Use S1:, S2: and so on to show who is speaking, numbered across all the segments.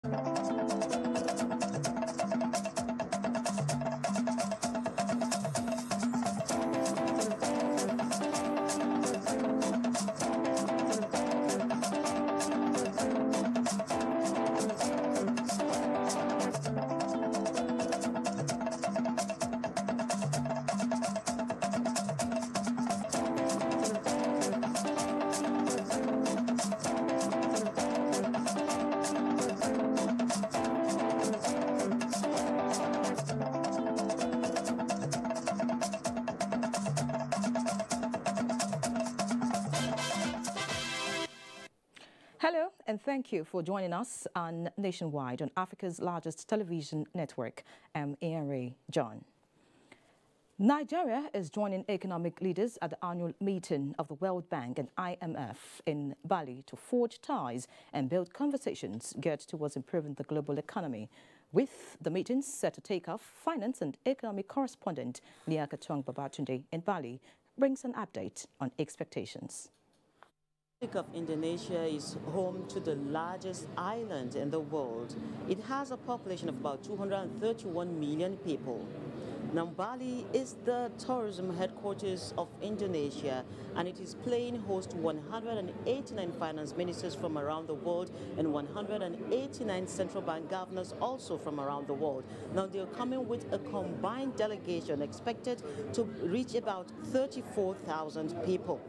S1: Hello, and thank you for joining us on Nationwide on Africa's largest television network. I'm Ari John. Nigeria is joining economic leaders at the annual meeting of the World Bank and IMF in Bali to forge ties and build conversations geared towards improving the global economy. With the meetings set to take off, finance and economic correspondent Leah Babatunde in Bali brings an update on expectations.
S2: The Republic of Indonesia is home to the largest island in the world. It has a population of about 231 million people. Now, Bali is the tourism headquarters of Indonesia, and it is playing host to 189 finance ministers from around the world and 189 central bank governors also from around the world. Now, they're coming with a combined delegation expected to reach about 34,000 people.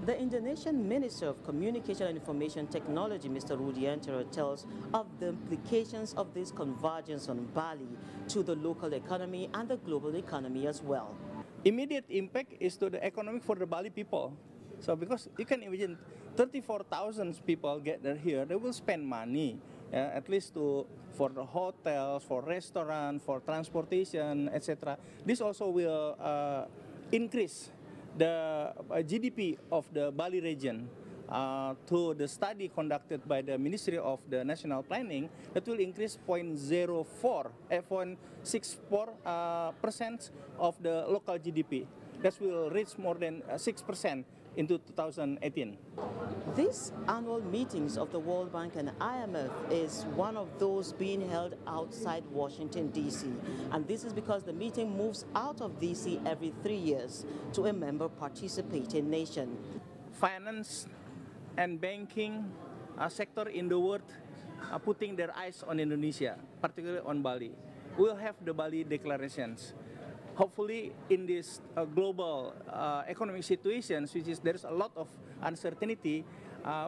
S2: The Indonesian Minister of Communication and Information Technology, Mr. Rudiantara, tells of the implications of this convergence on Bali to the local economy and the global economy as well.
S3: Immediate impact is to the economic for the Bali people. So because you can imagine 34,000 people gather here, they will spend money, at least for the hotels, for restaurants, for transportation, etc. This also will increase the GDP of the Bali region. To the study conducted by the Ministry of the National Planning, that will increase 0.64% of the local GDP. That will reach more than 6% into 2018.
S2: These annual meetings of the World Bank and IMF is one of those being held outside Washington, D.C. And this is because the meeting moves out of D.C. every 3 years to a member participating nation.
S3: Finance and banking sector in the world are putting their eyes on Indonesia, particularly on Bali. We'll have the Bali declarations. Hopefully, in this global economic situations, there's a lot of uncertainty,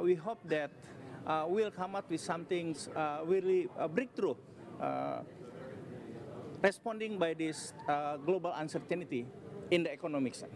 S3: we hope that we'll come up with something really breakthrough, responding by this global uncertainty in the economic side.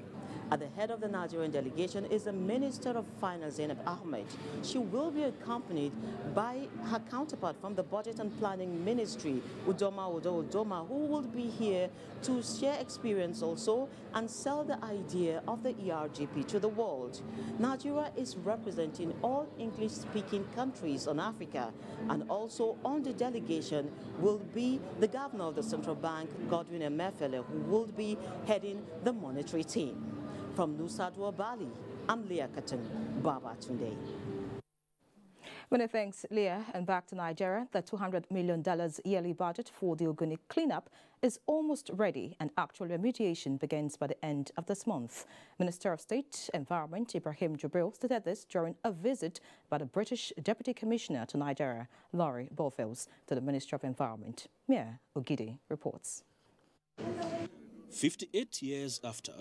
S2: At the head of the Nigerian delegation is the Minister of Finance, Zainab Ahmed. She will be accompanied by her counterpart from the Budget and Planning Ministry, Udoma Udoma, who will be here to share experience also and sell the idea of the ERGP to the world. Nigeria is representing all English-speaking countries on Africa, and also on the delegation will be the Governor of the Central Bank, Godwin Emefiele, who will be heading the monetary team. From Nusa Dua, Bali, I'm Leah Babatunde.
S1: Many thanks, Leah. And back to Nigeria, the $200 million yearly budget for the Ogoni cleanup is almost ready, and actual remediation begins by the end of this month. Minister of State Environment Ibrahim Jibril stated this during a visit by the British Deputy Commissioner to Nigeria, Laurie Bowles, to the Ministry of Environment. Mia Ogidi reports.
S4: 58 years after,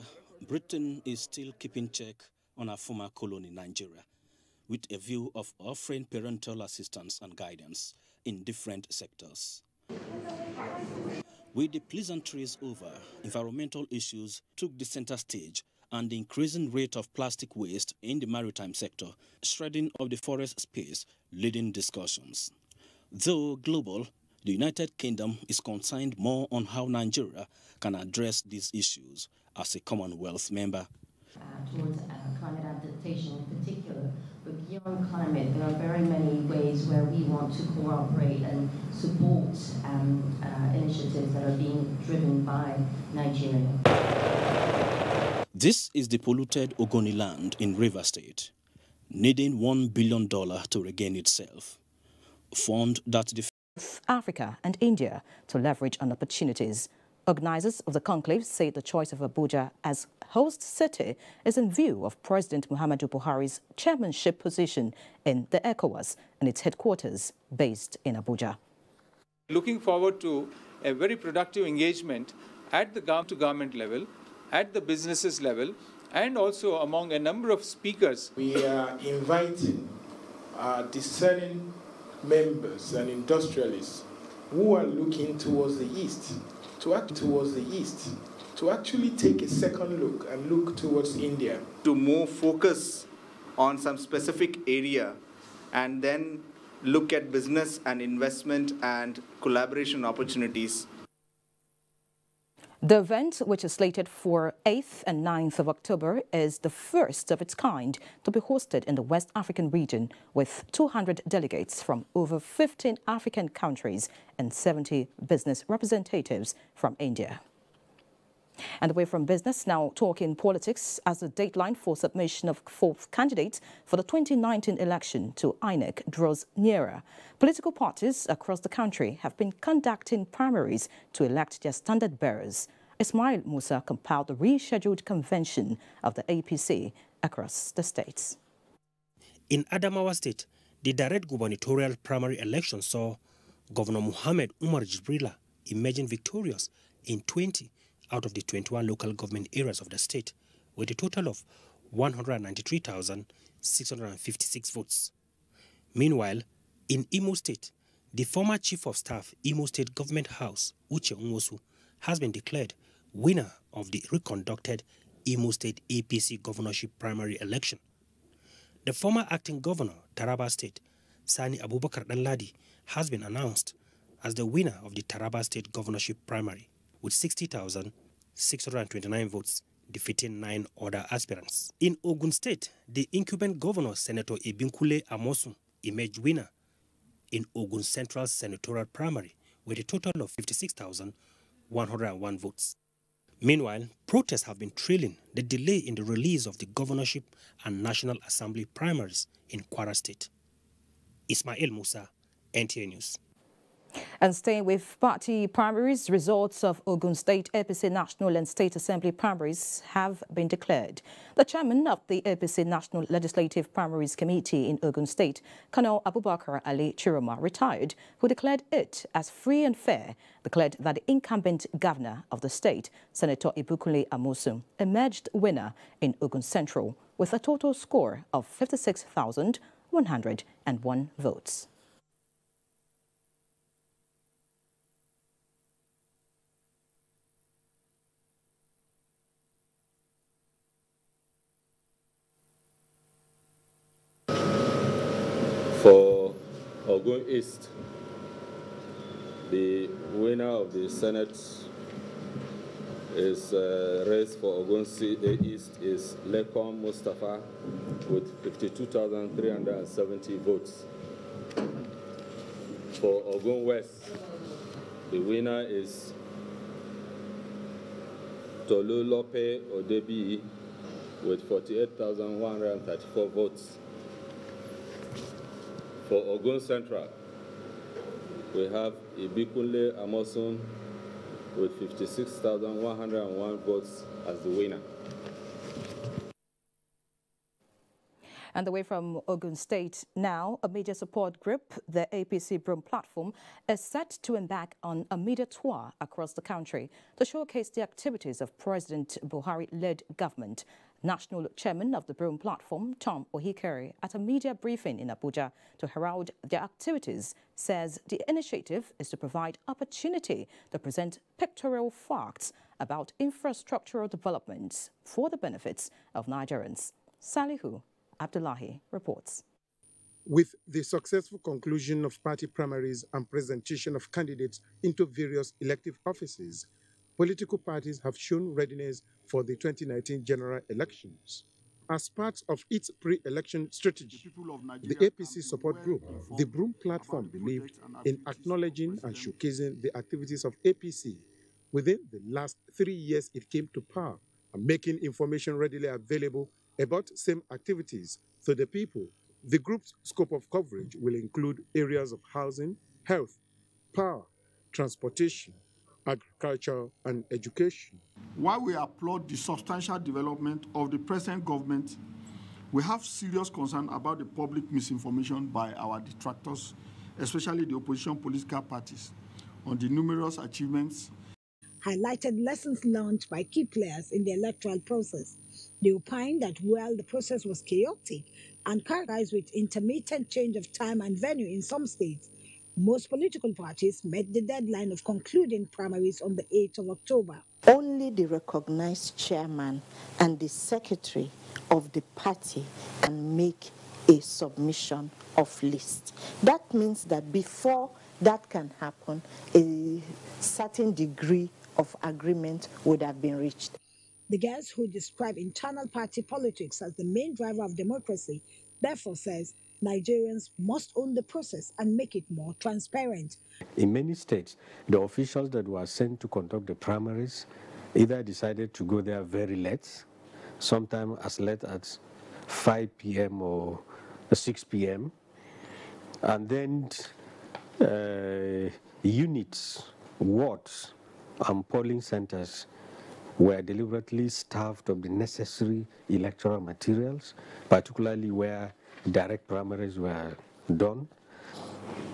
S4: Britain is still keeping check on our former colony, Nigeria, with a view of offering parental assistance and guidance in different sectors. With the pleasantries over, environmental issues took the center stage, and the increasing rate of plastic waste in the maritime sector, shredding of the forest space, leading discussions. Though global, the United Kingdom is concerned more on how Nigeria can address these issues as a Commonwealth member.
S5: Towards climate adaptation in particular, but beyond climate, there are very many ways where we want to cooperate and support initiatives that are being driven by Nigeria.
S4: This is the polluted Ogoni land in Rivers State, needing $1 billion to regain itself. fund that
S1: Africa and India to leverage on opportunities. Organizers of the conclave say the choice of Abuja as host city is in view of President Muhammadu Buhari's chairmanship position in the ECOWAS and its headquarters based in Abuja.
S6: Looking forward to a very productive engagement at the government-to-government level, at the businesses level, and also among a number of speakers.
S7: We are inviting discerning members and industrialists who are looking towards the east, to actually take a second look and look towards India.
S8: To more focus on some specific area and then look at business and investment and collaboration opportunities.
S1: The event, which is slated for 8th and 9th of October, is the first of its kind to be hosted in the West African region, with 200 delegates from over 15 African countries and 70 business representatives from India. And away from business, now talking politics, as the deadline for submission of fourth candidates for the 2019 election to INEC draws nearer. Political parties across the country have been conducting primaries to elect their standard bearers. Ismail Musa compiled the rescheduled convention of the APC across the states.
S9: In Adamawa State, the direct gubernatorial primary election saw Governor Muhammad Umar Jibrila emerging victorious in 20 out of the 21 local government areas of the state, with a total of 193,656 votes. Meanwhile, in Imo State, the former Chief of Staff, Imo State Government House, Uche Nwosu, has been declared winner of the reconducted Imo State APC governorship primary election. The former acting governor, Taraba State, Sani Abubakar Danladi, has been announced as the winner of the Taraba State governorship primary, with 60,629 votes, defeating 9 other aspirants. In Ogun State, the incumbent governor, Senator Ibinkule Amosun, emerged winner in Ogun Central senatorial primary with a total of 56,101 votes. Meanwhile, protests have been trailing the delay in the release of the governorship and National Assembly primaries in Kwara State. Ismail Musa, NTA News.
S1: And staying with party primaries, results of Ogun State APC National and State Assembly primaries have been declared. The chairman of the APC National Legislative Primaries Committee in Ogun State, Colonel Abubakar Ali Chiroma, retired, who declared it as free and fair, declared that the incumbent governor of the state, Senator Ibikunle Amosun, emerged winner in Ogun Central with a total score of 56,101 votes.
S10: For Ogun East, the winner of the Senate is race for Ogun East is Lekom Mustafa with 52,370 votes. For Ogun West, the winner is Tolu Lope Odebi with 48,134 votes. For Ogun Central, we have Ibikunle Amosun with 56,101 votes as the winner.
S1: And away from Ogun State now, a media support group, the APC Broom Platform, is set to embark on a media tour across the country to showcase the activities of President Buhari-led government. National Chairman of the Broom Platform, Tom Ohikere, at a media briefing in Abuja to herald their activities, says the initiative is to provide opportunity to present pictorial facts about infrastructural developments for the benefits of Nigerians. Salihu Abdullahi reports.
S11: With the successful conclusion of party primaries and presentation of candidates into various elective offices, political parties have shown readiness for the 2019 general elections. As part of its pre-election strategy, the APC support group, the Broom Platform, believed in acknowledging and showcasing the activities of APC within the last 3 years it came to power and making information readily available about same activities to the people The group's scope of coverage will include areas of housing, health, power, transportation, agriculture, and education.
S12: While we applaud the substantial development of the present government, we have serious concern about the public misinformation by our detractors, especially the opposition political parties, on the numerous achievements.
S13: Highlighted lessons learned by key players in the electoral process. They opined that while the process was chaotic and characterized with intermittent change of time and venue in some states, most political parties met the deadline of concluding primaries on the 8th of October.
S14: Only the recognized chairman and the secretary of the party can make a submission of list. That means that before that can happen, a certain degree of agreement would have been reached.
S13: The guest, who described internal party politics as the main driver of democracy, therefore says Nigerians must own the process and make it more transparent.
S15: In many states, the officials that were sent to conduct the primaries either decided to go there very late, sometimes as late as 5 p.m. or 6 p.m., and then units, wards, and polling centers were deliberately starved of the necessary electoral materials, particularly where direct primaries were done.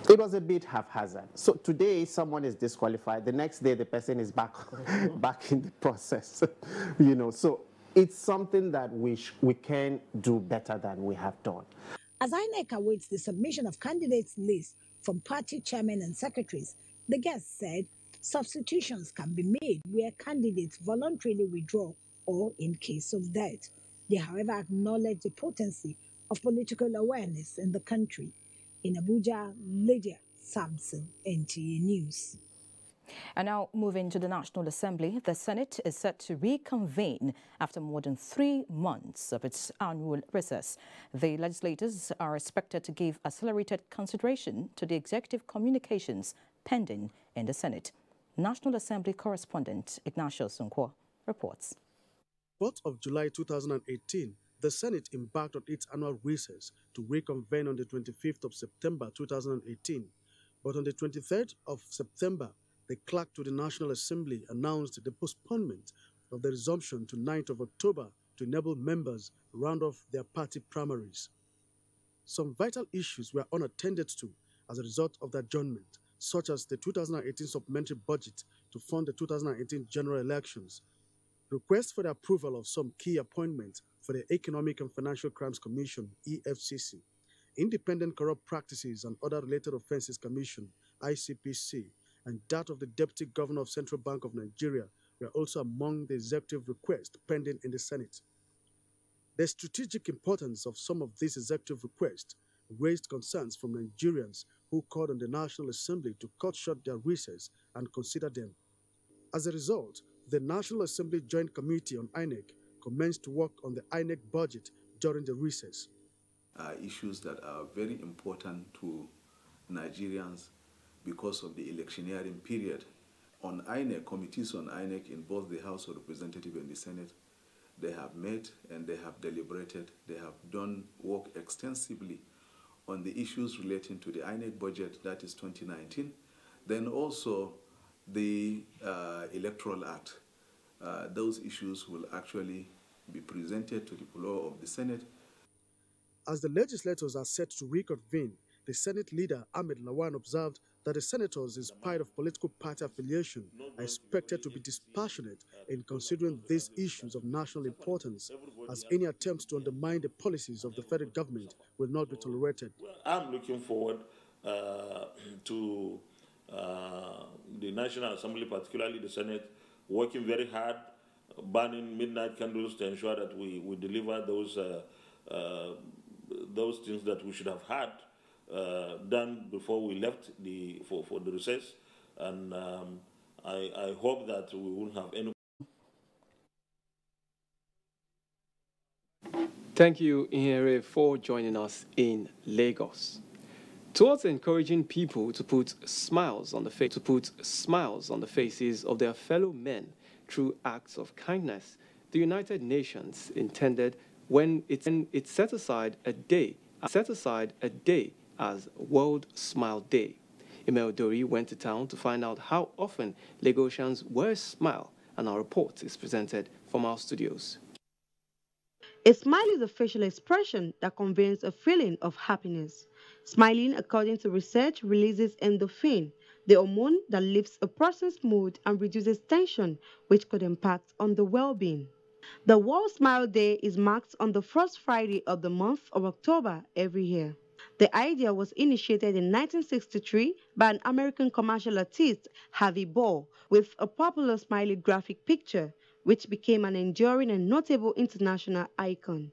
S16: It was a bit haphazard. So today someone is disqualified, the next day the person is back in the process. So it's something that we can do better than we have done.
S13: As INEC awaits the submission of candidates' lists from party chairmen and secretaries, the guest said substitutions can be made where candidates voluntarily withdraw or in case of death. They, however, acknowledge the potency of political awareness in the country. In Abuja, Lydia Sampson, NTA News.
S1: And now moving to the National Assembly, the Senate is set to reconvene after more than 3 months of its annual recess. The legislators are expected to give accelerated consideration to the executive communications pending in the Senate. National Assembly correspondent Ignatius Nkwo reports.
S17: 4th of July 2018, the Senate embarked on its annual recess to reconvene on the 25th of September 2018. But on the 23rd of September, the clerk to the National Assembly announced the postponement of the resumption to 9th of October to enable members to round off their party primaries. Some vital issues were unattended to as a result of the adjournment, such as the 2018 supplementary budget to fund the 2018 general elections, requests for the approval of some key appointments for the Economic and Financial Crimes Commission, EFCC, Independent Corrupt Practices and Other Related Offences Commission, ICPC, and that of the Deputy Governor of Central Bank of Nigeria were also among the executive requests pending in the Senate. The strategic importance of some of these executive requests raised concerns from Nigerians who called on the National Assembly to cut short their recess and consider them. As a result, the National Assembly Joint Committee on INEC commenced to work on the INEC budget during the recess.
S18: Issues that are very important to Nigerians because of the electioneering period. On INEC, committees on INEC in both the House of Representatives and the Senate, they have met and they have deliberated. They have done work extensively on the issues relating to the INEC budget, that is 2019, then also the Electoral Act. Those issues will actually be presented to the floor of the Senate.
S17: As the legislators are set to reconvene, the Senate leader, Ahmed Lawan, observed that the senators, in spite of political party affiliation, are expected to be dispassionate in considering these issues of national importance, as any attempts to undermine the policies of the federal government will not be tolerated.
S19: I'm looking forward to the National Assembly, particularly the Senate, working very hard, burning midnight candles to ensure that we deliver those things that we should have had done before we left for the recess, and I hope that we won't have any.
S20: Thank you, Ihere, for joining us in Lagos. Towards encouraging people to put smiles on the faces of their fellow men through acts of kindness, the United Nations intended when it set aside a day set aside a day as World Smile Day. Emel Dori went to town to find out how often Lagosians wear a smile, and our report is presented from our studios.
S21: A smile is a facial expression that conveys a feeling of happiness. Smiling, according to research, releases endorphin, the hormone that lifts a person's mood and reduces tension, which could impact on the well-being. The World Smile Day is marked on the first Friday of the month of October every year. The idea was initiated in 1963 by an American commercial artist, Harvey Ball, with a popular smiley graphic picture, which became an enduring and notable international icon.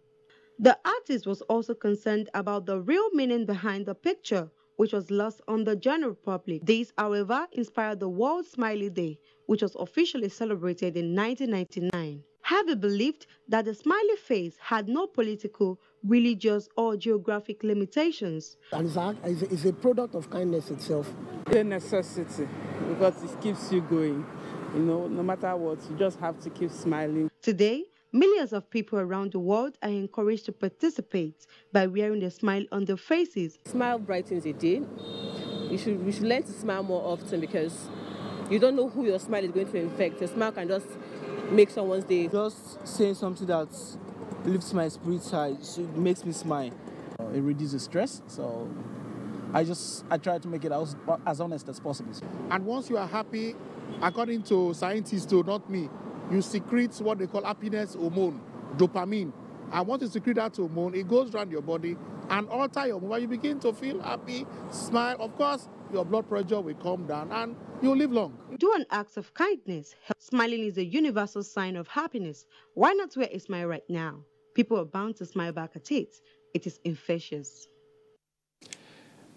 S21: The artist was also concerned about the real meaning behind the picture, which was lost on the general public. This, however, inspired the World Smiley Day, which was officially celebrated in 1999. Harvey believed that the smiley face had no political, religious, or geographic limitations.
S22: And it's a product of kindness itself.
S23: It's a necessity because it keeps you going. You know, no matter what, you just have to keep smiling.
S21: Today, millions of people around the world are encouraged to participate by wearing a smile on their faces.
S24: Smile brightens a day. We should learn to smile more often because you don't know who your smile is going to infect. Your smile can just make someone's day.
S23: Just saying something that lifts my spirits high, so it makes me smile. It reduces stress, so I try to make it as honest as possible.
S11: And once you are happy, according to scientists, too, not me, you secrete what they call happiness hormone, dopamine. And once you secrete that hormone, it goes around your body and alter your mood. You begin to feel happy, smile. Of course, your blood pressure will come down and you'll live long.
S21: Do an act of kindness. Smiling is a universal sign of happiness. Why not wear a smile right now? People are bound to smile back at it. It is infectious.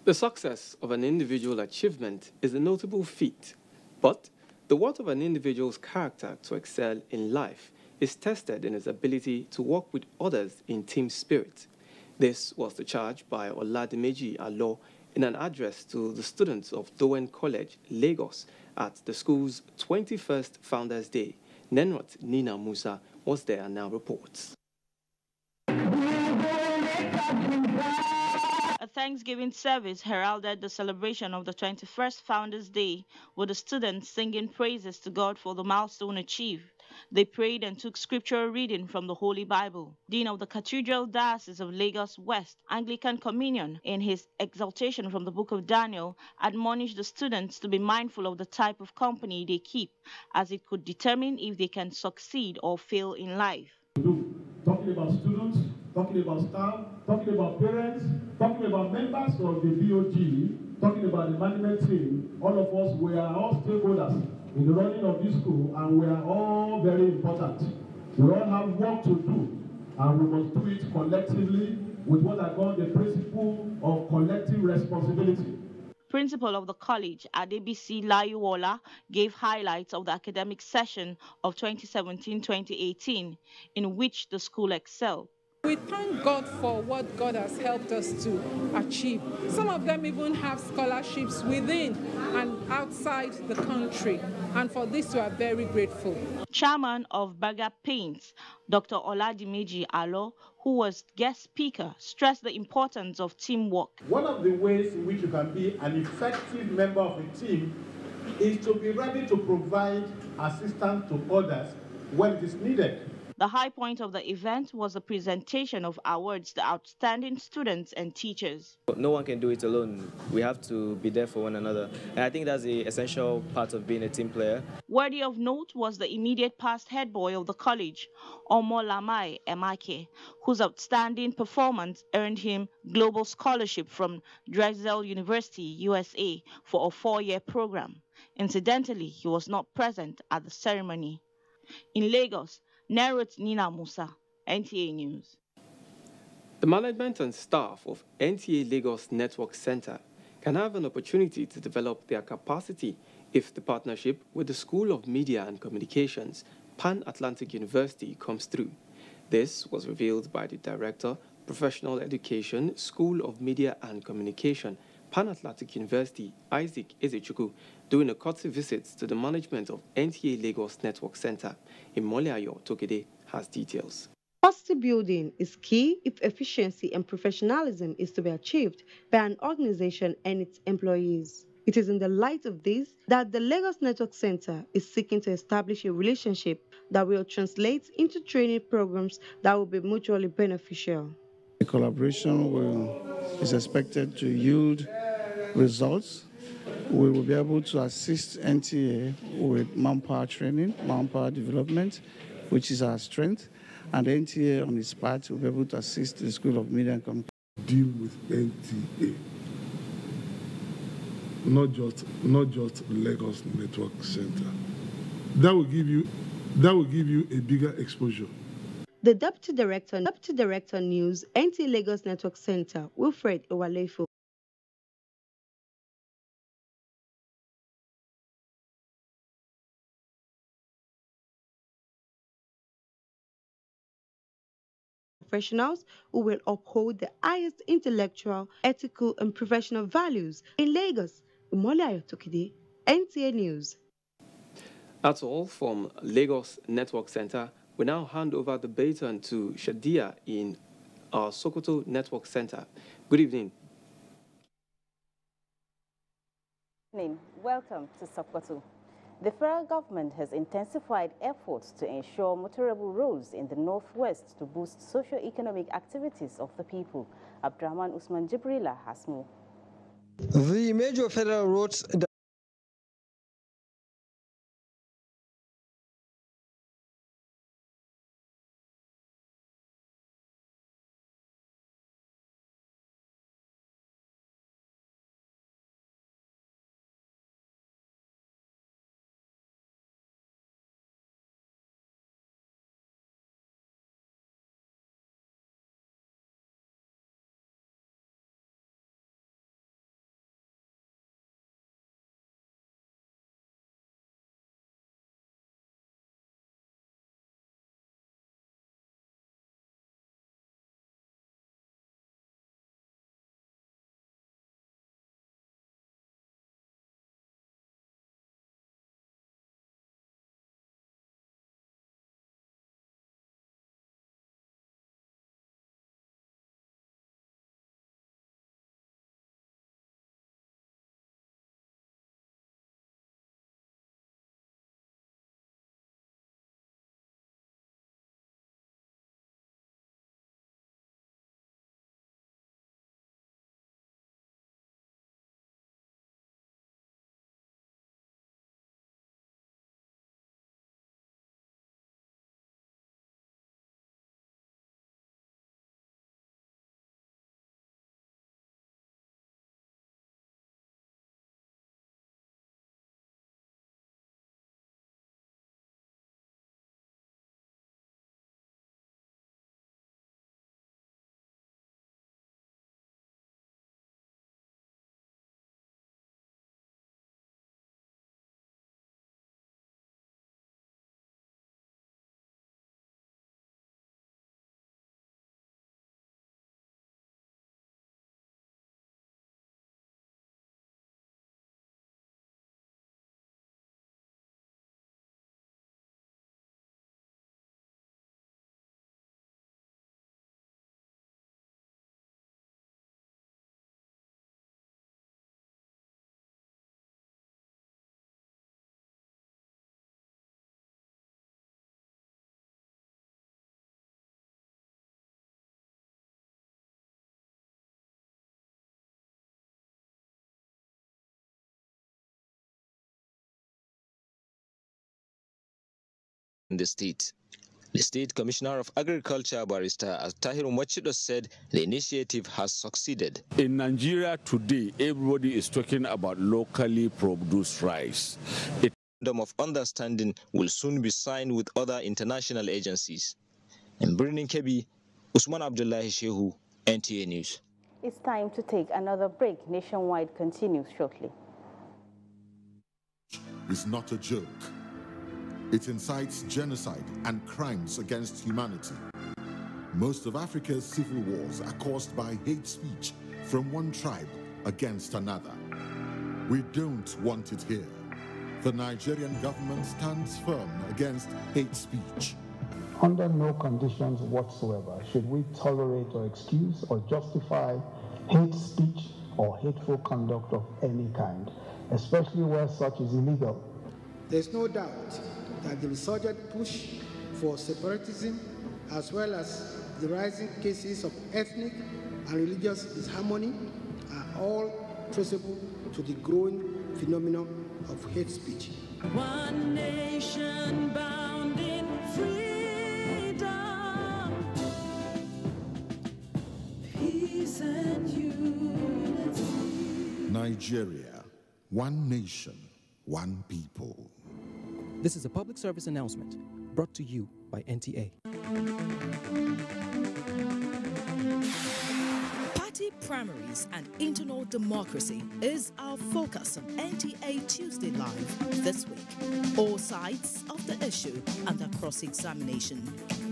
S20: The success of an individual achievement is a notable feat, but the worth of an individual's character to excel in life is tested in his ability to work with others in team spirit. This was the charge by Oladimeji Alo in an address to the students of Dowen College, Lagos, at the school's 21st Founders' Day. Nenrot Nina Musa was there and now reports.
S25: A Thanksgiving service heralded the celebration of the 21st Founders' Day, with the students singing praises to God for the milestone achieved. They prayed and took scriptural reading from the Holy Bible. Dean of the Cathedral Diocese of Lagos West, Anglican Communion, in his exhortation from the book of Daniel, admonished the students to be mindful of the type of company they keep, as it could determine if they can succeed or fail in life.
S26: Talking about students, talking about staff, talking about parents, talking about members of the BOG, talking about the management team, all of us, we are all stakeholders in the running of this school, and we are all very important. We all have work to do, and we must do it collectively with what I call the principle of collective responsibility.
S25: Principal of the college, Adebisi Layuwola, gave highlights of the academic session of 2017-2018, in which the school excelled.
S27: We thank God for what God has helped us to achieve. Some of them even have scholarships within and outside the country, and for this we are very grateful.
S25: Chairman of Burger Paints, Dr. Oladimeji Alo, who was guest speaker, stressed the importance of teamwork.
S26: One of the ways in which you can be an effective member of a team is to be ready to provide assistance to others when it is needed.
S25: The high point of the event was the presentation of awards to outstanding students and teachers.
S28: No one can do it alone. We have to be there for one another. And I think that's the essential part of being a team player.
S25: Worthy of note was the immediate past head boy of the college, Omolamai Emake, whose outstanding performance earned him global scholarship from Drexel University, USA, for a 4-year program. Incidentally, he was not present at the ceremony. In Lagos, Nerot Nina Musa, NTA News.
S20: The management and staff of NTA Lagos Network Center can have an opportunity to develop their capacity if the partnership with the School of Media and Communications, Pan-Atlantic University, comes through. This was revealed by the Director, Professional Education, School of Media and Communication, Pan-Atlantic University, Isaac Ezechukwu, doing a courtesy visit to the management of NTA Lagos Network Center. Imole Ayo Tokede has details.
S21: Capacity building is key if efficiency and professionalism is to be achieved by an organization and its employees. It is in the light of this that the Lagos Network Center is seeking to establish a relationship that will translate into training programs that will be mutually beneficial.
S2: The collaboration is expected to yield results. We will be able to assist NTA with manpower training, manpower development, which is our strength, and NTA on its part will be able to assist the School of Media and Communication.
S3: Deal with NTA, not just Lagos Network Center. That will give you a bigger exposure.
S21: The Deputy Director News, NTA Lagos Network Center, Wilfred Owalefo. Professionals who will uphold the highest intellectual, ethical, and professional values in Lagos. Umole Ayotokide, NTA News.
S20: That's all from Lagos Network Center. We now hand over the baton to Shadia in our Sokoto Network Center. Good evening.
S4: Good evening. Welcome to Sokoto. The federal government has intensified efforts to ensure motorable roads in the northwest to boost socio-economic activities of the people. Abdurrahman Usman Jibrila has more.
S5: The major federal roads
S6: in the state. The State Commissioner of Agriculture, Barrister Tahir Machido, said the initiative has succeeded.
S7: In Nigeria today, everybody is talking about locally produced rice.
S6: A memorandum of understanding will soon be signed with other international agencies. In Birnin Kebbi, Usman Abdullahi Shehu, NTA News.
S4: It's time to take another break. Nationwide continues shortly.
S8: It's not a joke. It incites genocide and crimes against humanity. Most of Africa's civil wars are caused by hate speech from one tribe against another. We don't want it here. The Nigerian government stands firm against hate speech.
S1: Under no conditions whatsoever should we tolerate or excuse or justify hate speech or hateful conduct of any kind, especially where such is illegal.
S22: There's no doubt that the resurgent push for separatism, as well as the rising cases of ethnic and religious disharmony, are all traceable to the growing phenomenon of hate speech.
S9: One nation bound in freedom, peace and unity.
S8: Nigeria, one nation, one people.
S10: This is a public service announcement brought to you by NTA.
S12: Party primaries and internal democracy is our focus on NTA Tuesday Live this week. All sides of the issue under cross-examination.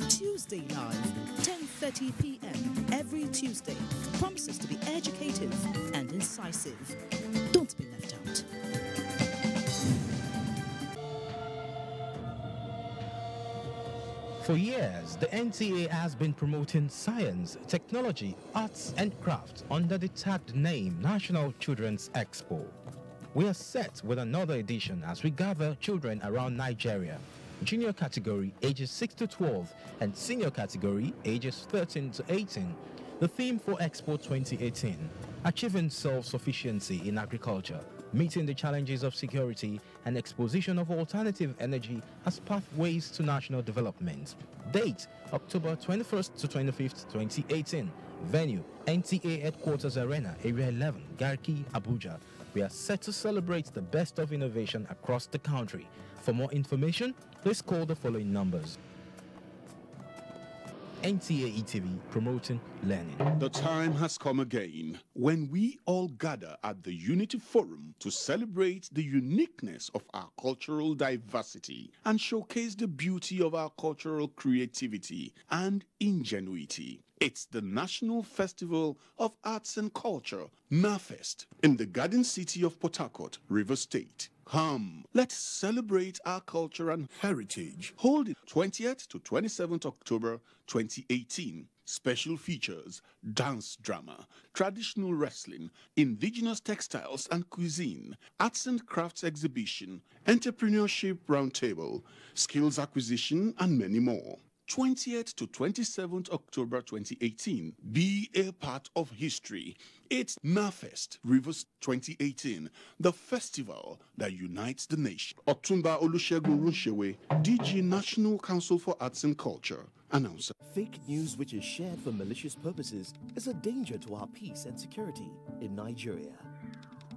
S12: Tuesday Live, 10:30 p.m. every Tuesday, promises to be educative and incisive. Don't be left out.
S13: For years, the NTA has been promoting science, technology, arts and crafts under the tagged name National Children's Expo. We are set with another edition as we gather children around Nigeria, junior category ages 6 to 12 and senior category ages 13 to 18. The theme for Expo 2018, achieving self-sufficiency in agriculture, meeting the challenges of security and exposition of alternative energy as pathways to national development. Date, October 21st to 25th, 2018. Venue, NTA Headquarters Arena, Area 11, Garki, Abuja. We are set to celebrate the best of innovation across the country. For more information, please call the following numbers. NTA ETV, promoting learning.
S14: The time has come again when we all gather at the Unity Forum to celebrate the uniqueness of our cultural diversity and showcase the beauty of our cultural creativity and ingenuity. It's the National Festival of Arts and Culture, NAFEST, in the Garden City of Port Harcourt, Rivers State. Come, let's celebrate our culture and heritage. Hold it 20th to 27th October 2018. Special features, dance drama, traditional wrestling, indigenous textiles and cuisine, arts and crafts exhibition, entrepreneurship roundtable, skills acquisition, and many more. 20th to 27th October 2018. Be a part of history. It's NAFEST Rivers 2018, the festival that unites the nation. Otumba Olusegun Runshewe, DG National Council for Arts and Culture, announcer.
S15: Fake news which is shared for malicious purposes is a danger to our peace and security in Nigeria.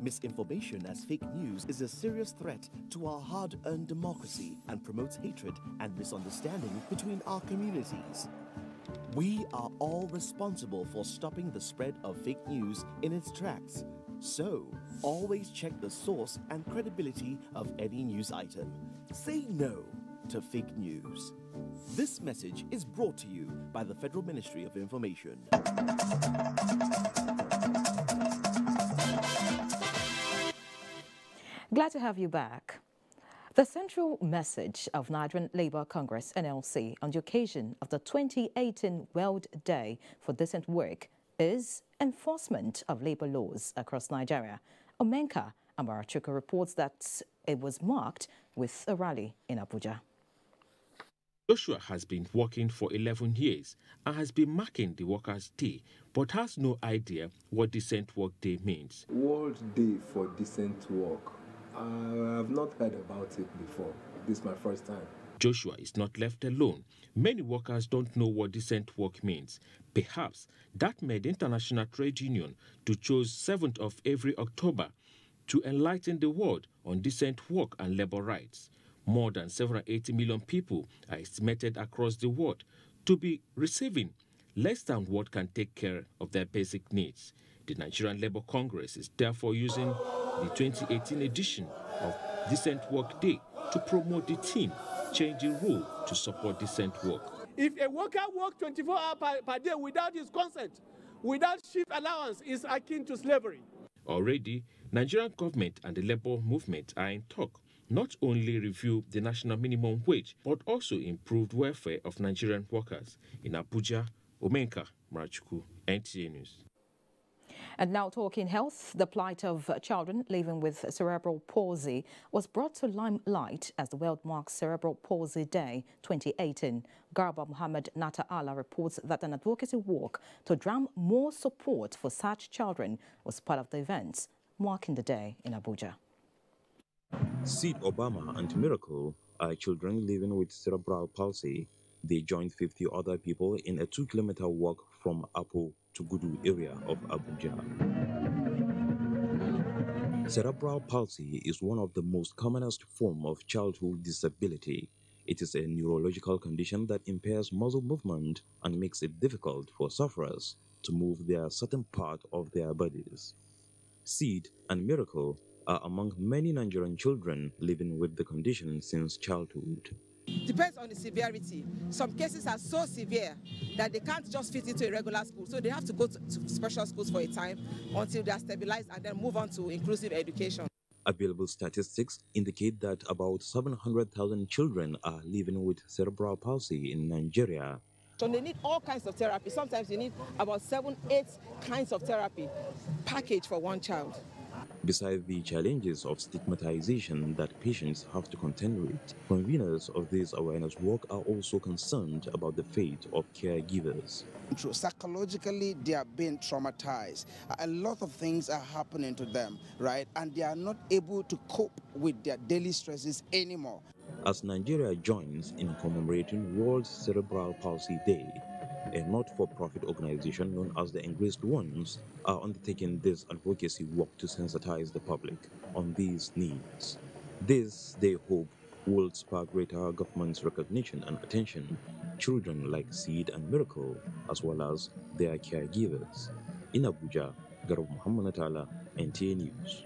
S15: Misinformation as fake news is a serious threat to our hard-earned democracy and promotes hatred and misunderstanding between our communities. We are all responsible for stopping the spread of fake news in its tracks. So, always check the source and credibility of any news item. Say no to fake news. This message is brought to you by the Federal Ministry of Information.
S16: Glad to have you back. The central message of Nigerian Labour Congress (NLC) on the occasion of the 2018 World Day for Decent Work is enforcement of labour laws across Nigeria. Omenka Amarachuka reports that it was marked with a rally in Abuja.
S29: Joshua has been working for 11 years and has been marking the Workers' Day, but has no idea what Decent Work Day means.
S30: World Day for Decent Work. I have not heard about it before. This is my first time.
S29: Joshua is not left alone. Many workers don't know what decent work means. Perhaps that made International Trade Union to choose 7th of every October to enlighten the world on decent work and labor rights. More than 780 million people are estimated across the world to be receiving less than what can take care of their basic needs. The Nigerian Labour Congress is therefore using the 2018 edition of Decent Work Day to promote the theme, change the rule to support decent work.
S31: If a worker works 24 hours per day without his consent, without shift allowance, is akin to slavery.
S29: Already, Nigerian government and the labour movement are in talk not only review the national minimum wage, but also improve welfare of Nigerian workers. In Abuja, Omenka Marachuku, NTA News.
S16: And now talking health, the plight of children living with cerebral palsy was brought to limelight as the world marks Cerebral Palsy Day 2018. Garba Muhammad Nata'ala reports that an advocacy walk to drum more support for such children was part of the events marking the day in Abuja.
S2: Sid Obama and Miracle are children living with cerebral palsy. They joined 50 other people in a 2-kilometer walk from Apo to Gudu area of Abuja. Cerebral palsy is one of the most commonest forms of childhood disability. It is a neurological condition that impairs muscle movement and makes it difficult for sufferers to move their certain part of their bodies. Sid and Miracle are among many Nigerian children living with the condition since childhood.
S11: Depends on the severity. Some cases are so severe that they can't just fit into a regular school, so they have to go to special schools for a time until they are stabilized and then move on to inclusive education.
S2: Available statistics indicate that about 700,000 children are living with cerebral palsy in Nigeria.
S11: So they need all kinds of therapy. Sometimes you need about 7-8 kinds of therapy package for one child.
S2: Besides the challenges of stigmatization that patients have to contend with, conveners of this awareness work are also concerned about the fate of caregivers.
S17: Psychologically, they are being traumatized. A lot of things are happening to them, right? And they are not able to cope with their daily stresses anymore.
S2: As Nigeria joins in commemorating World Cerebral Palsy Day, a not-for-profit organization known as the Engraced Ones are undertaking this advocacy work to sensitize the public on these needs. This, they hope, will spark greater government's recognition and attention children like Seed and Miracle, as well as their caregivers. In Abuja, Garba Muhammad Nata'ala, NTA News.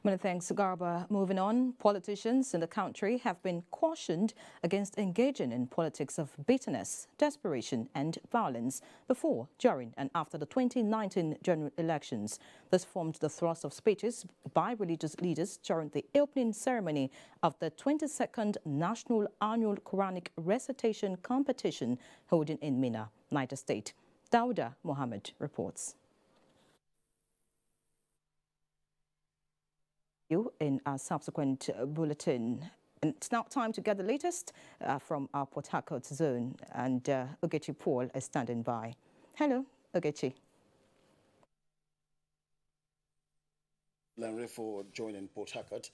S16: Many thanks, Garba. Moving on, politicians in the country have been cautioned against engaging in politics of bitterness, desperation and violence before, during and after the 2019 general elections. This formed the thrust of speeches by religious leaders during the opening ceremony of the 22nd National Annual Quranic Recitation Competition holding in Minna, Niger State. Dauda Mohammed reports. In our subsequent bulletin. And it's now time to get the latest from our Port Harcourt zone, and Ogechi Paul is standing by. Hello, Ogechi.
S18: Lenre for joining Port Harcourt.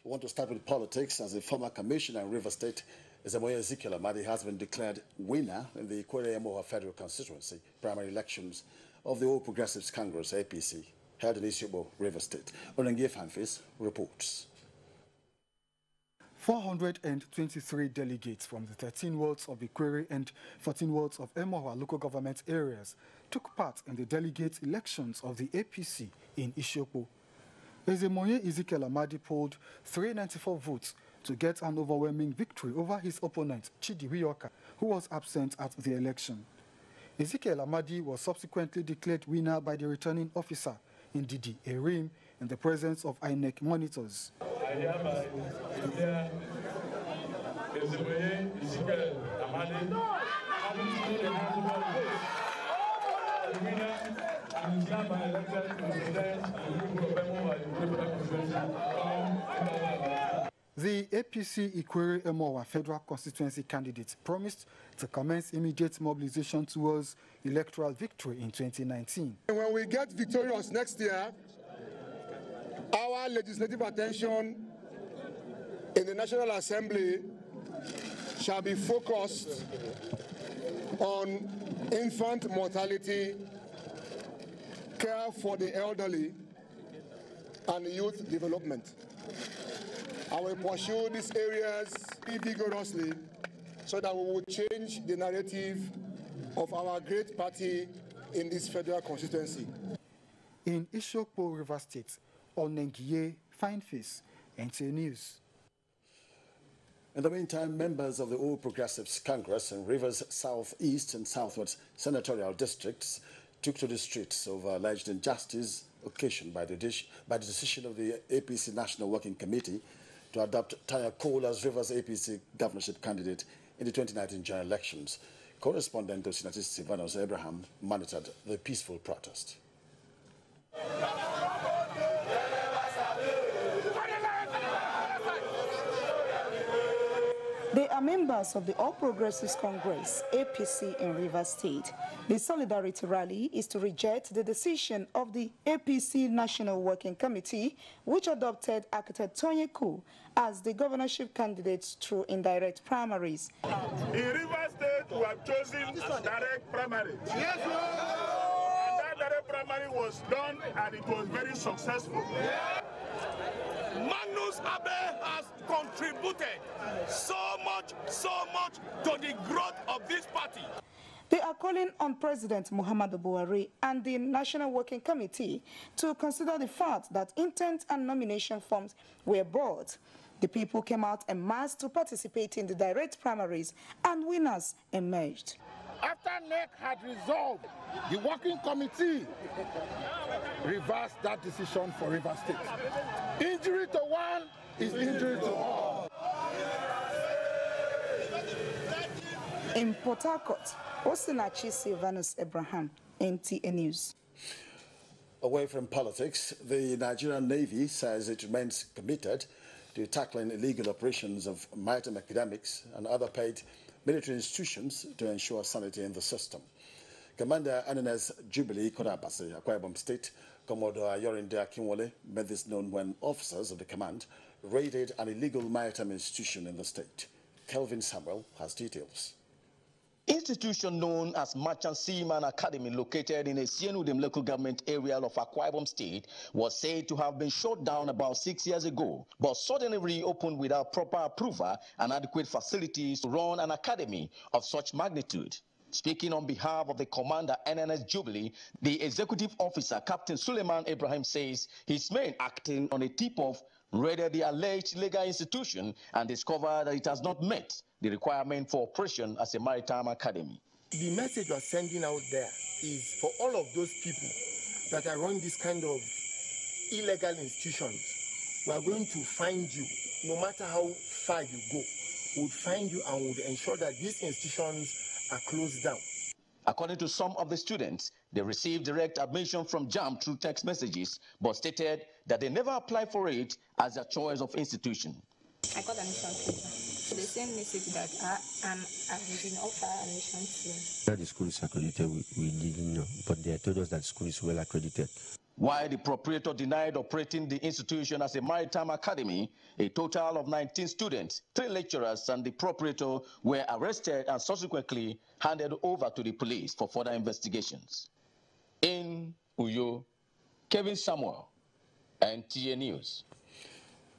S18: I want to start with politics. As a former commissioner in River State, Ezemoye Ezekiel Amadi has been declared winner in the Kwere-Emoha Federal Constituency primary elections of the All Progressives Congress, APC. Held in Isyobo, River State. Onengie Fanfis reports.
S19: 423 delegates from the 13 wards of Ikwere and 14 wards of Emoha local government areas took part in the delegate elections of the APC in Isyobo. Ezemoye Ezekiel Amadi polled 394 votes to get an overwhelming victory over his opponent, Chidi Wiyoka, who was absent at the election. Ezekiel Amadi was subsequently declared winner by the returning officer, Ndidi Erim, in the presence of INEC monitors.
S23: I hereby declare Ezemoye Ezekiel Amadi having the House of winner and is now elected to represent the people of Emoha.
S19: The APC Ikwere-Emoha Federal Constituency candidate promised to commence immediate mobilization towards electoral victory in 2019.
S24: When we get victorious next year, our legislative attention in the National Assembly shall be focused on infant mortality, care for the elderly, and youth development. I will pursue these areas vigorously so that we will change the narrative of our great party in this federal constituency.
S19: In Isyopo, River State, Onengie Fineface, NTA News.
S18: In the meantime, members of the All Progressives Congress in Rivers Southeast and Southwest senatorial districts took to the streets over alleged injustice occasioned by the decision of the APC National Working Committee to adopt Tanya Cole as Rivers APC governorship candidate in the 2019 general elections. Correspondent Osinachi Silvanus Abraham monitored the peaceful protest.
S3: They are members of the All Progressives Congress, APC, in Rivers State. The Solidarity Rally is to reject the decision of the APC National Working Committee, which adopted architect Tanya Cole as the governorship candidate through indirect primaries.
S23: In Rivers State, we have chosen direct primary. Yes, sir. And that direct primary was done, and it was very successful. Magnus Abe has contributed so much to the growth of this party.
S3: They are calling on President Muhammadu Buhari and the National Working Committee to consider the fact that intent and nomination forms were bought. The people came out en masse to participate in the direct primaries, and winners emerged.
S24: After NEC had resolved, the working committee reversed that decision for Rivers State. Injury to one is injury to all.
S3: In Port Harcourt, Osinachi Silvanus Abraham, NTA News.
S18: Away from politics, the Nigerian Navy says it remains committed to tackling illegal operations of maritime academics and other paid military institutions to ensure sanity in the system. Commander NNS Jubilee Korabasi, Akwa Ibom State, Commodore Ayorinde Akinwole made this known when officers of the command raided an illegal maritime institution in the state. Kelvin Samuel has details.
S4: Institution known as Merchant Seaman Academy, located in a Sienudem local government area of Akwa Ibom State, was said to have been shut down about 6 years ago, but suddenly reopened without proper approval and adequate facilities to run an academy of such magnitude. Speaking on behalf of the commander NNS Jubilee, the executive officer, Captain Suleiman Ibrahim, says his men, acting on a tip-off, raided the alleged legal institution and discovered that it has not met the requirement for operation as a maritime academy.
S24: The message we're sending out there is for all of those people that are running this kind of illegal institutions. We are going to find you, no matter how far you go. We'll find you and we'll ensure that these institutions are closed down.
S4: According to some of the students, they received direct admission from JAM through text messages, but stated that they never applied for it as their choice of institution.
S5: I got admission paper. So the same message that I'm been offered admission to.
S6: That the school is accredited, we didn't know, but they told us that the school is well accredited.
S4: While the proprietor denied operating the institution as a maritime academy, a total of 19 students, 3 lecturers, and the proprietor were arrested and subsequently handed over to the police for further investigations. In Uyo, Kevin Samuel, NTA News.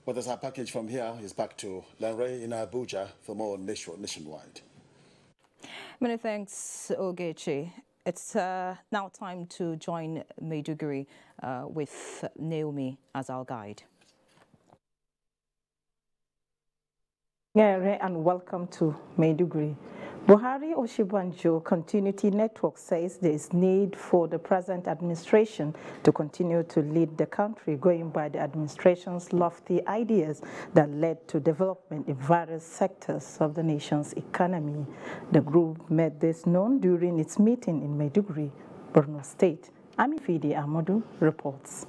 S18: Well, that's our package from here. Is back to Lanre in Abuja for more nationwide.
S16: Many thanks, Ogechi. It's now time to join Maiduguri with Naomi as our guide.
S7: Yeah, and welcome to Maiduguri. Buhari Oshibanjo Continuity Network says there is need for the present administration to continue to lead the country, going by the administration's lofty ideas that led to development in various sectors of the nation's economy. The group made this known during its meeting in Maiduguri, Borno State. Amifidi Amadou reports.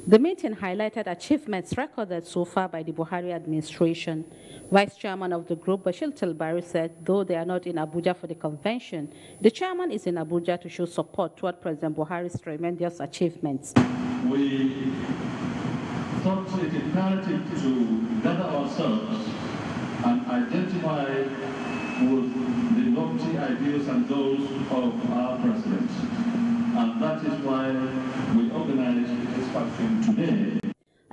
S20: The meeting highlighted achievements recorded so far by the Buhari administration. Vice Chairman of the group, Bashir Tilbari, said though they are not in Abuja for the convention, the chairman is in Abuja to show support toward President Buhari's tremendous achievements.
S23: We thought it imperative to gather ourselves and identify with the lofty ideals and goals of our president. And that is why we organized this function today.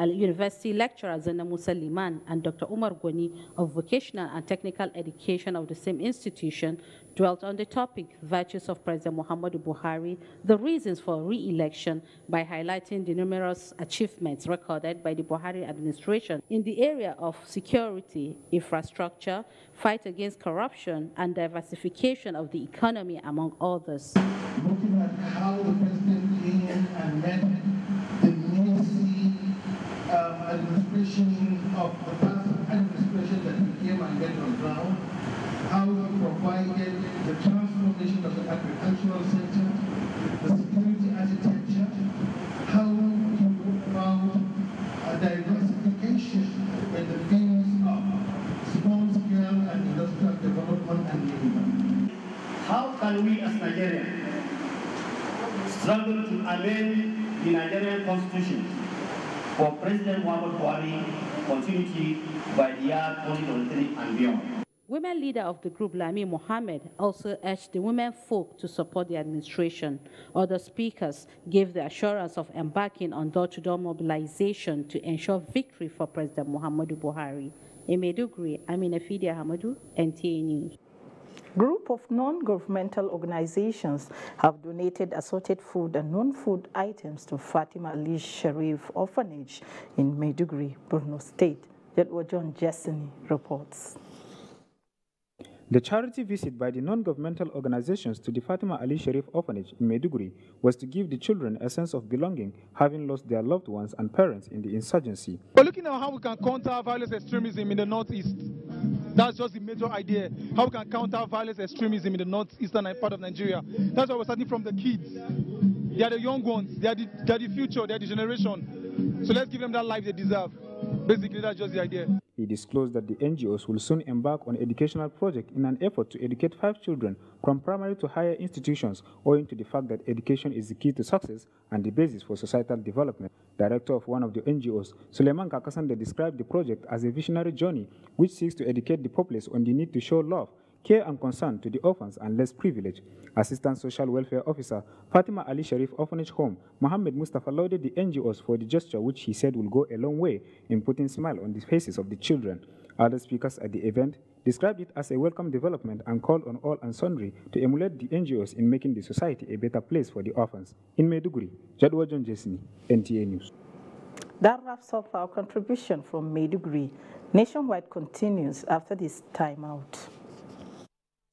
S20: University lecturer Zana Musa Liman and Dr. Umar Gwani of Vocational and Technical Education of the same institution dwelt on the topic, virtues of President Muhammadu Buhari, the reasons for re-election, by highlighting the numerous achievements recorded by the Buhari administration in the area of security, infrastructure, fight against corruption, and diversification of the economy, among others.
S21: Looking at how the president came and met the ministry administration of the past administration that you came and get on ground, how you provided the transformation of the agricultural sector, the security architecture, how you found a diversification in the fields of small-scale and industrial development and labor.
S1: How can we as Nigerians struggle to amend the Nigerian Constitution for President Muhammadu Buhari continuity by the year 2023 and beyond?
S20: Women leader of the group, Lami Mohammed, also urged the women folk to support the administration. Other speakers gave the assurance of embarking on door-to-door mobilization to ensure victory for President Muhammadu Buhari. In Maiduguri, Amina Fidia Hamadu, NTA News.
S7: Group of non-governmental organizations have donated assorted food and non-food items to Fatima Ali Sharif Orphanage in Maiduguri, Borno State. Jedwa John Jesseny reports.
S8: The charity visit by the non-governmental organizations to the Fatima Ali Sharif Orphanage in Maiduguri was to give the children a sense of belonging, having lost their loved ones and parents in the insurgency.
S9: We're looking at how we can counter violent extremism in the northeast. That's just the major idea. How we can counter violent extremism in the northeastern part of Nigeria. That's why we're starting from the kids. They are the young ones. They are the future. They are the generation. So let's give them that life they deserve. Basically, that's just the idea.
S8: He disclosed that the NGOs will soon embark on an educational project in an effort to educate 5 children from primary to higher institutions, owing to the fact that education is the key to success and the basis for societal development. Director of one of the NGOs, Suleiman Kakasande, described the project as a visionary journey which seeks to educate the populace on the need to show love, care and concern to the orphans and less privileged. Assistant Social Welfare Officer, Fatima Ali Sharif Orphanage Home, Mohammed Mustafa lauded the NGOs for the gesture, which he said will go a long way in putting a smile on the faces of the children. Other speakers at the event described it as a welcome development and called on all and sundry to emulate the NGOs in making the society a better place for the orphans. In Maiduguri, Jadwa John Jesseny, NTA News.
S7: That wraps up our contribution from Maiduguri. Nationwide continues after this timeout.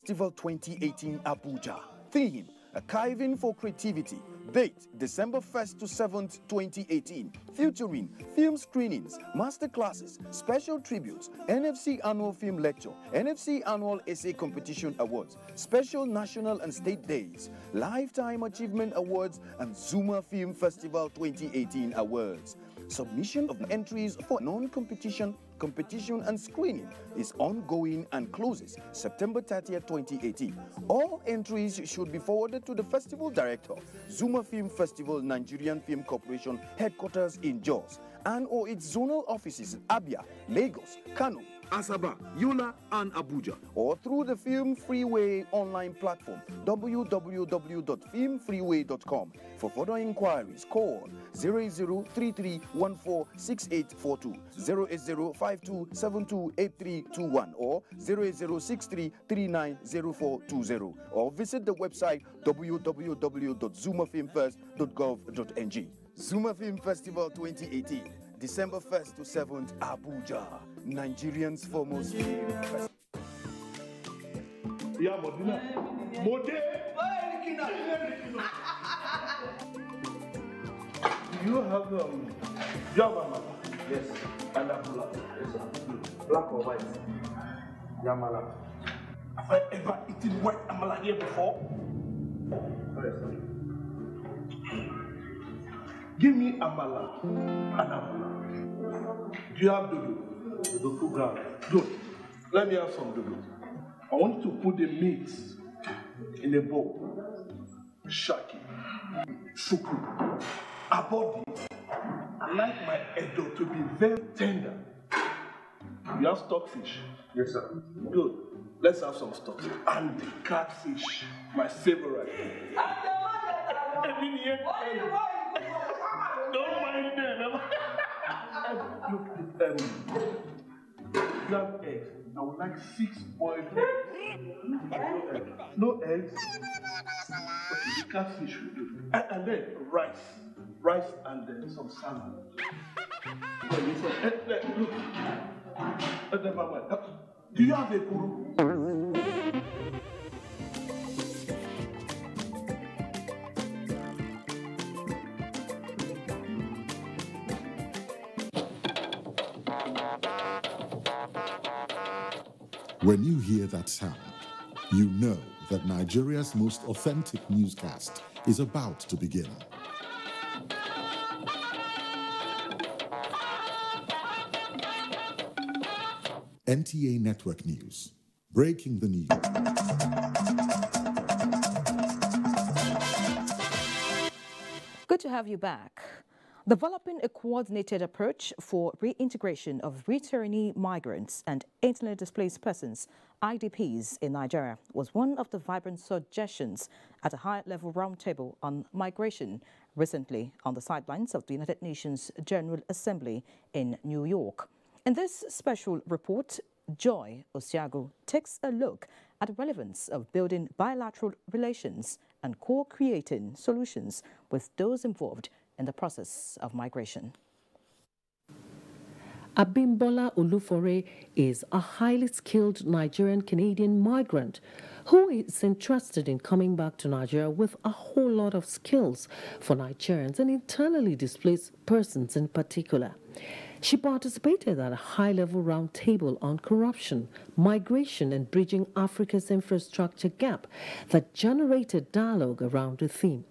S10: Festival 2018 Abuja. Theme, Archiving for Creativity. Date, December 1st to 7th, 2018. Featuring film screenings, masterclasses, special tributes, NFC Annual Film Lecture, NFC Annual Essay Competition Awards, special national and state days, Lifetime Achievement Awards, and Zuma Film Festival 2018 Awards. Submission of entries for non-competition, competition and screening is ongoing and closes September 30th, 2018. All entries should be forwarded to the festival director, Zuma Film Festival Nigerian Film Corporation, headquarters in Jos, and or its zonal offices in Abia, Lagos, Kano, Asaba, Yola, and Abuja, or through the Film Freeway online platform, www.filmfreeway.com. For further inquiries, call 0033146842, 08052728321, or 08063390420, or visit the website www.zumafilmfest.gov.ng. Zuma Film Festival 2018. December 1st to 7th, Abuja, Nigerian's foremost film festival.
S24: Yeah, Modena. Do you have amala? Yes. And amala? Yes, sir. Black or white? Yamala. Have I ever eaten white amala here before? Yes, sir. Give me amala and amala. Do you have dodo? Dodo ground. Good. Let me have some dodo. I want you to put the meat in a bowl. Shaki, suku, abodi. I like my edo to be very tender. You have stockfish? Yes, sir. Good. Let's have some stockfish. And the catfish, my favorite. Don't mind them. Look, you have eggs. I would like 6 boiled eggs. No eggs. Okay, the catfish will do. And then rice. Rice and then some salad. Look. Do you have a kuru?
S12: When you hear that sound, you know that Nigeria's most authentic newscast is about to begin. NTA Network News. Breaking the news.
S16: Good to have you back. Developing a coordinated approach for reintegration of returnee migrants and internally displaced persons, IDPs, in Nigeria was one of the vibrant suggestions at a high-level roundtable on migration recently on the sidelines of the United Nations General Assembly in New York. In this special report, Joy Osiago takes a look at the relevance of building bilateral relations and co-creating solutions with those involved in the process of migration.
S13: Abimbola Olufore is a highly skilled Nigerian-Canadian migrant who is interested in coming back to Nigeria with a whole lot of skills for Nigerians and internally displaced persons in particular. She participated at a high-level roundtable on corruption, migration, and bridging Africa's infrastructure gap that generated dialogue around the theme.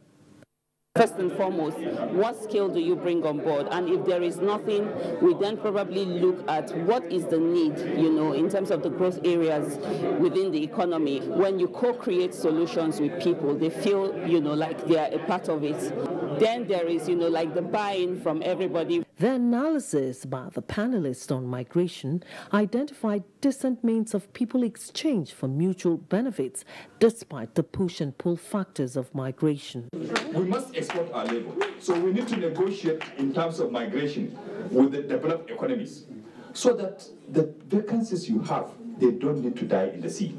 S14: First and foremost, what skill do you bring on board? And if there is nothing, we then probably look at what is the need, in terms of the growth areas within the economy. When you co-create solutions with people, they feel, like they are a part of it. Then there is, like the buy-in from everybody.
S13: The analysis by the panelists on migration identified decent means of people exchange for mutual benefits, despite the push and pull factors of migration.
S15: We must export our labor, so we need to negotiate in terms of migration with the developed economies, so that the vacancies you have, they don't need to die in the sea,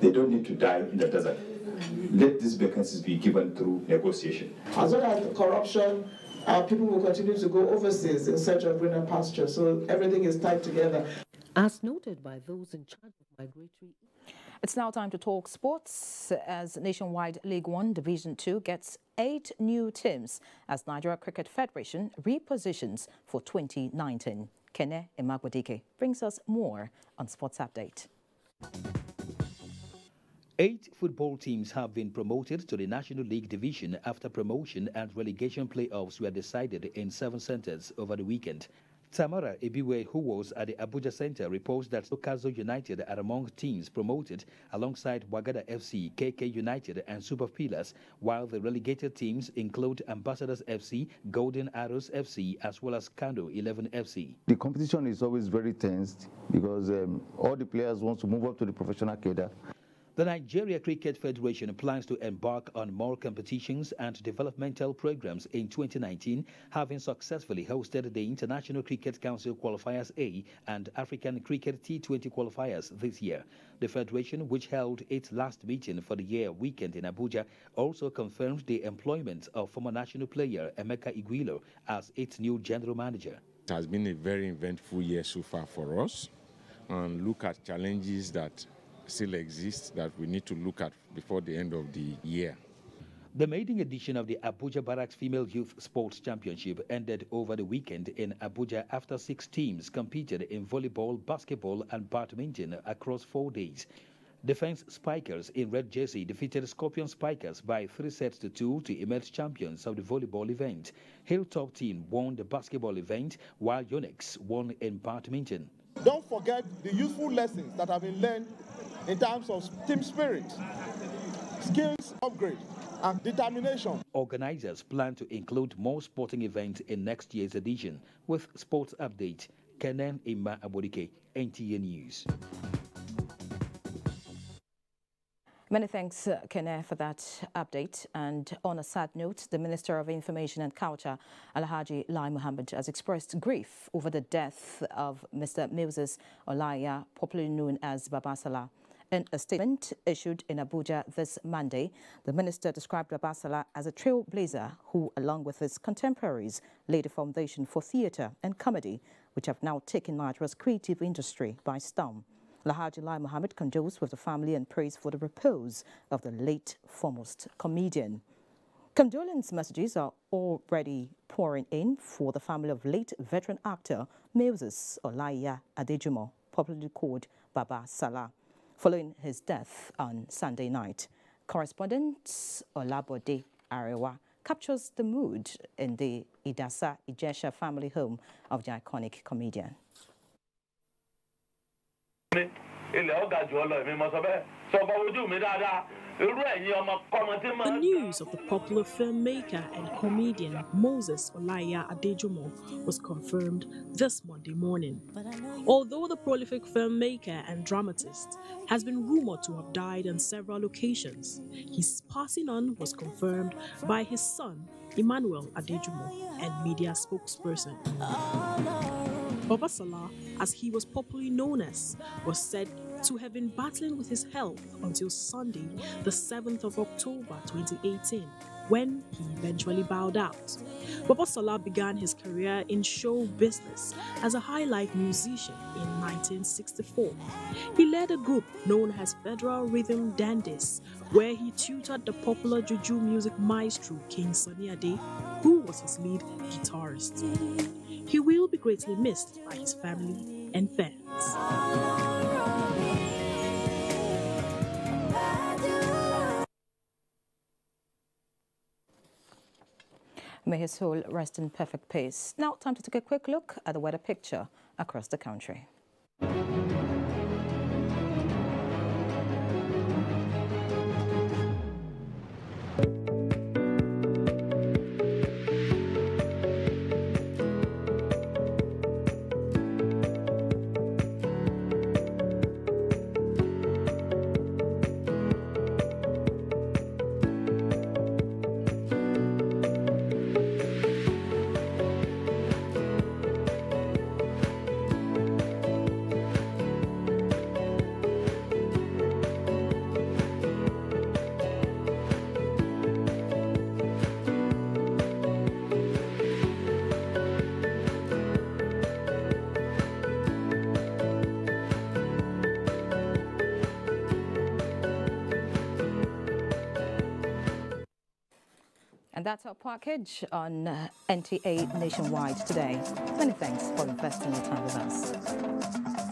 S15: they don't need to die in the desert. Let these vacancies be given through negotiation.
S22: As well as the corruption, people will continue to go overseas in search of greener pasture, so everything is tied together.
S13: As noted by those in charge of migratory...
S16: It's now time to talk sports as Nationwide League One Division 2 gets 8 new teams as Nigeria Cricket Federation repositions for 2019. Kene Emagwadike brings us more on Sports Update.
S25: 8 football teams have been promoted to the National League Division after promotion and relegation playoffs were decided in 7 centers over the weekend. Tamara Ebiwe, who was at the Abuja Center, reports that Okazo United are among teams promoted alongside Wagada FC, KK United and Super Pillars, while the relegated teams include Ambassadors FC, Golden Arrows FC, as well as Kano 11 FC.
S26: The competition is always very tense because all the players want to move up to the professional cadre.
S25: The Nigeria Cricket Federation plans to embark on more competitions and developmental programs in 2019, having successfully hosted the International Cricket Council Qualifiers A and African Cricket T20 qualifiers this year. The federation, which held its last meeting for the year weekend in Abuja, also confirmed the employment of former national player Emeka Iguilo as its new general manager.
S27: It has been a very eventful year so far for us, and look at challenges that still exists that we need to look at before the end of the year.
S25: The maiden edition of the Abuja Barracks Female Youth Sports Championship ended over the weekend in Abuja after 6 teams competed in volleyball, basketball and badminton across 4 days. Defense Spikers in red jersey defeated Scorpion Spikers by 3-2 to emerge champions of the volleyball event. Hilltop team won the basketball event while Yonex won in badminton.
S29: Don't forget the useful lessons that have been learned in terms of team spirit, skills upgrade, and determination.
S25: Organizers plan to include more sporting events in next year's edition. With Sports Update, Kenen Ima Abodike, NTA News.
S16: Many thanks, Kene, for that update. And on a sad note, the Minister of Information and Culture, Alhaji Lai Mohammed, has expressed grief over the death of Mr. Moses Olaiya, popularly known as Baba Salah. In a statement issued in Abuja this Monday, the minister described Baba Salah as a trailblazer who, along with his contemporaries, laid a foundation for theatre and comedy, which have now taken Nigeria's creative industry by storm. Alhaji Lai Mohammed condoles with the family and prays for the repose of the late foremost comedian. Condolence messages are already pouring in for the family of late veteran actor Moses Olaiya Adejumo, popularly called Baba Salah. following his death on Sunday night. Correspondent Olabode Arewa captures the mood in the Idasa Ijesha family home of the iconic comedian.
S2: The news of the popular filmmaker and comedian Moses Olaiya Adejumo was confirmed this Monday morning. Although the prolific filmmaker and dramatist has been rumored to have died on several occasions, his passing on was confirmed by his son, Emmanuel Adejumo, and media spokesperson. Baba Salah, as he was popularly known as, was said to have been battling with his health until Sunday, the 7th of October 2018, when he eventually bowed out. Baba Salah began his career in show business as a highlight musician in 1964. He led a group known as Federal Rhythm Dandies, where he tutored the popular juju music maestro King Sunny Ade, who was his lead guitarist. He will be greatly missed by his family and fans.
S16: May his soul rest in perfect peace. Now, time to take a quick look at the weather picture across the country. And that's our package on NTA Nationwide today. Many thanks for investing your time with us.